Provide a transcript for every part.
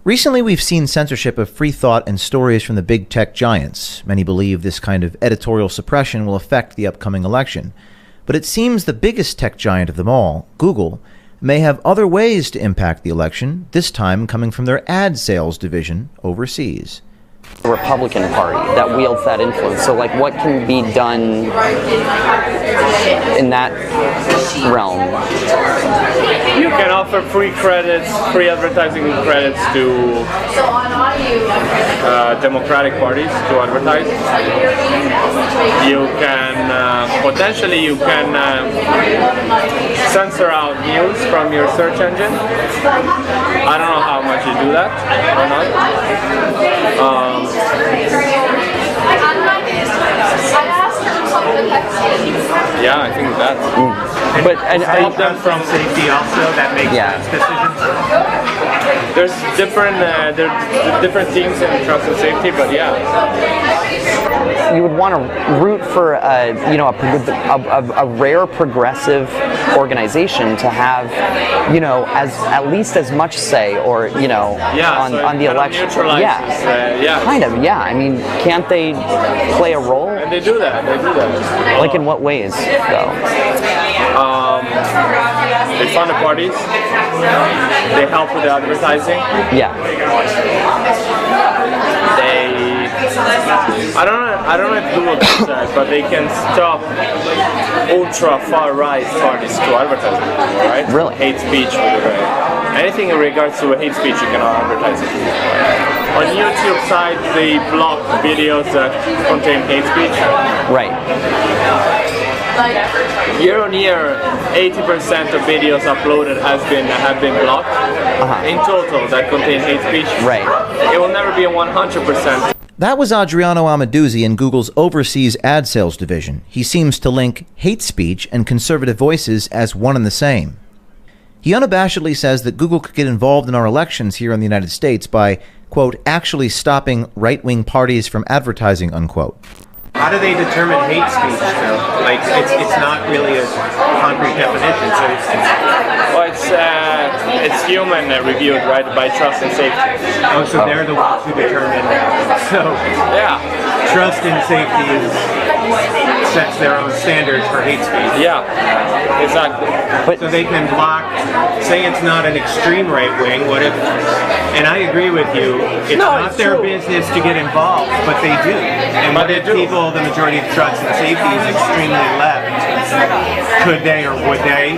Recently, we've seen censorship of free thought and stories from the big tech giants. Many believe this kind of editorial suppression will affect the upcoming election. But it seems the biggest tech giant of them all, Google, may have other ways to impact the election, this time coming from their ad sales division overseas. The Republican Party that wields that influence. So, like, what can be done in that realm? You can offer free credits, free advertising credits to Democratic parties to advertise. You can potentially censor out news from your search engine. I don't know how much you do that or not. Yeah, I think that. But help them from safety also. That makes decisions. There's different teams in trust and safety, but yeah. You would want to root for a rare progressive organization to have, at least as much say, or on the election. Kind of. Yeah. I mean, can't they play a role? And they do that. Like in what ways, though? They fund the parties. They help with the advertising. Yeah. I don't know if Google does that, but they can stop ultra far right parties to advertising, right? Really? Hate speech, anything in regards to hate speech, you cannot advertise it. On YouTube side, they block videos that contain hate speech. Right. Year on year, 80% of videos uploaded have been blocked. In total, that contain hate speech. Right. It will never be a 100%. That was Adriano Amaduzzi in Google's overseas ad sales division. He seems to link hate speech and conservative voices as one and the same. He unabashedly says that Google could get involved in our elections here in the United States by, quote, actually stopping right-wing parties from advertising, unquote. How do they determine hate speech, though? Like, it's not really a concrete definition. Well, it's human reviewed, right, by trust and safety. Oh, so they're the ones who determine. So, yeah, trust and safety sets their own standards for hate speech. Yeah, exactly. So they can block. Say it's not an extreme right wing. What if? And I agree with you. It's not their business to get involved, but they do. And what if people, the majority of trust and safety is extremely left? Could they or would they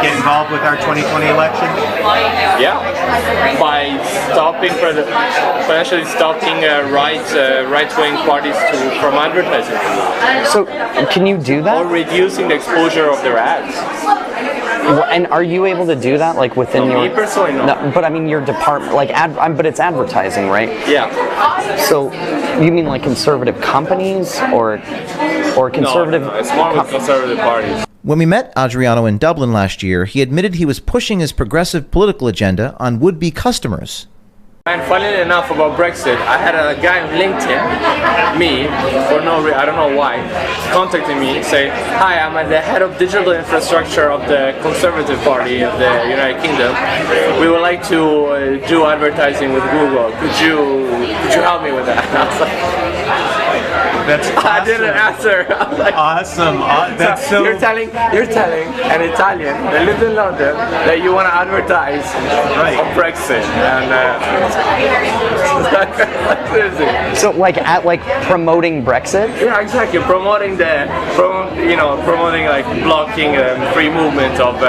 get involved with our 2020 election? Yeah, by potentially stopping right-wing parties from advertising. So, can you do that? Or reducing the exposure of their ads. And are you able to do that, like within your? Me personally, no. But I mean, your department, like but it's advertising, right? Yeah. So, you mean like conservative companies or conservative? No, it's more with conservative parties. When we met Adriano in Dublin last year, he admitted he was pushing his progressive political agenda on would-be customers. And funnily enough about Brexit, I had a guy on LinkedIn, I don't know why, contacting me, say, hi, I'm the head of digital infrastructure of the Conservative Party of the United Kingdom. We would like to do advertising with Google. Could you help me with that? And I was like, that's awesome. I didn't answer. I was like, awesome. That's so. You're telling an Italian that lives in London that you want to advertise on Brexit, and so like promoting Brexit? Yeah, exactly. Promoting like blocking free movement of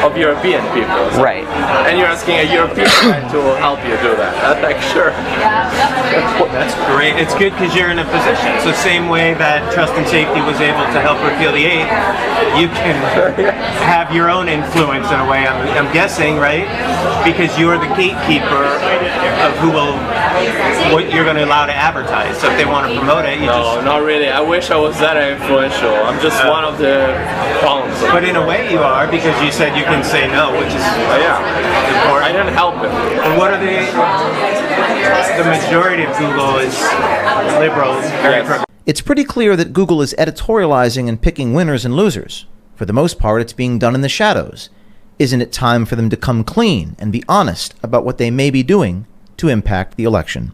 of European people. So. Right. And you're asking a European guy to help you do that. I'm like, sure. That's great. It's good because you're in a position. So same way that Trust and Safety was able to help repeal the 8th, you can have your own influence in a way, I'm guessing, right? Because you're the gatekeeper of what you're going to allow to advertise. So if they want to promote it, not really. I wish I was that influential. I'm just one of the pawns. But in a way you are, because you said you can say no, which is important. I didn't help it. And what are the majority of Google is liberals, very progressive. It's pretty clear that Google is editorializing and picking winners and losers. For the most part, it's being done in the shadows. Isn't it time for them to come clean and be honest about what they may be doing to impact the election?